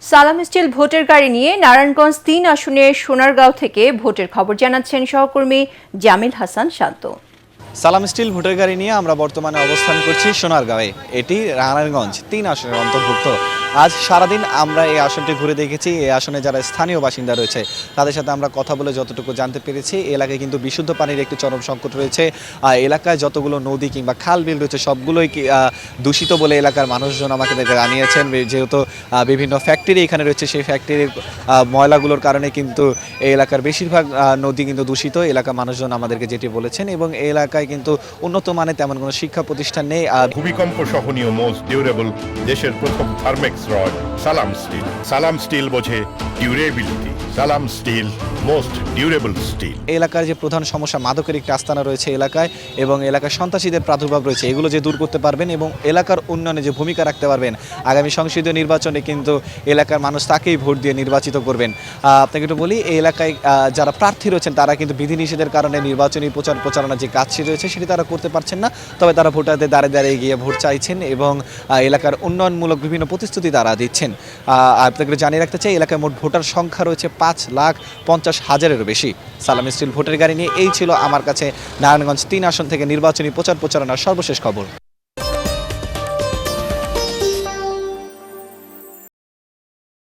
সালাম স্টিল ভোটের গাড়ি নিয়ে নারায়ণগঞ্জ ৩ আসনের সোনারগাঁও থেকে ভোটের খবর জানাচ্ছেন সহকর্মী জামিল হাসান শান্ত। সালাম স্টিল ভোটের গাড়ি নিয়ে আমরা বর্তমানে অবস্থান করছি সোনারগাঁওয়ে। এটি নারায়ণগঞ্জ ৩ আসনের অন্তর্ভুক্ত। আজ সারাদিন আমরা এই আসনটি ঘুরে দেখেছি। এই আসনে যারা স্থানীয় বাসিন্দা রয়েছে তাদের সাথে আমরা কথা বলে যতটুকু জানতে পেরেছি, এলাকায় কিন্তু বিশুদ্ধ পানির একটি চরম সংকট রয়েছে। এলাকায় যতগুলো নদী কিংবা খাল বিল রয়েছে সবগুলোই দূষিত বলে এলাকার মানুষজন আমাকে জানিয়েছেন। যেহেতু বিভিন্ন ফ্যাক্টরি এখানে রয়েছে, সেই ফ্যাক্টরির ময়লাগুলোর কারণে কিন্তু এই এলাকার বেশিরভাগ নদী কিন্তু দূষিত। এলাকার মানুষজন আমাদেরকে যেটি বলেছেন, এবং এই এলাকায় কিন্তু উন্নত মানের তেমন কোনো শিক্ষা প্রতিষ্ঠান নেই। ভূমিকম্প সহনীয় মোস্ট ডিউরেবল দেশের প্রথম থার্মেক্স রড সালাম স্টিল। সালাম স্টিল বোঝে ডিউরেবিলিটি। সালাম স্টিল মোস্ট ডিউরেবল স্টিল। এলাকার যে প্রধান সমস্যা, মাদকের একটি আস্তানা রয়েছে এলাকায়, এবং এলাকার সন্ত্রাসীদের প্রাদুর্ভাব রয়েছে, এগুলো যে দূর করতে পারবেন এবং এলাকার উন্নয়নে যে ভূমিকা রাখতে পারবেন, আগামী সংসদীয় নির্বাচনে কিন্তু এলাকার মানুষ তাকেই ভোট দিয়ে নির্বাচিত করবেন। আপনাকে একটু বলি, এই এলাকায় যারা প্রার্থী রয়েছেন তারা কিন্তু বিধিনিষেধের কারণে নির্বাচনী প্রচারণা যে কাজটি রয়েছে সেটি তারা করতে পারছেন না। তবে তারা ভোটারদের দাঁড়িয়ে দাঁড়িয়ে গিয়ে ভোট চাইছেন এবং এলাকার উন্নয়নমূলক বিভিন্ন প্রতিশ্রুতি তারা দিচ্ছেন। আপনাকে জানিয়ে রাখতে চাই, এলাকায় মোট ভোটার সংখ্যা রয়েছে 5,50,000-এরও বেশি। সালাম স্টিল ভোটের গাড়ি নিয়ে এই ছিল আমার কাছে নারায়ণগঞ্জ 3 আসন থেকে নির্বাচনী প্রচারণার সর্বশেষ খবর।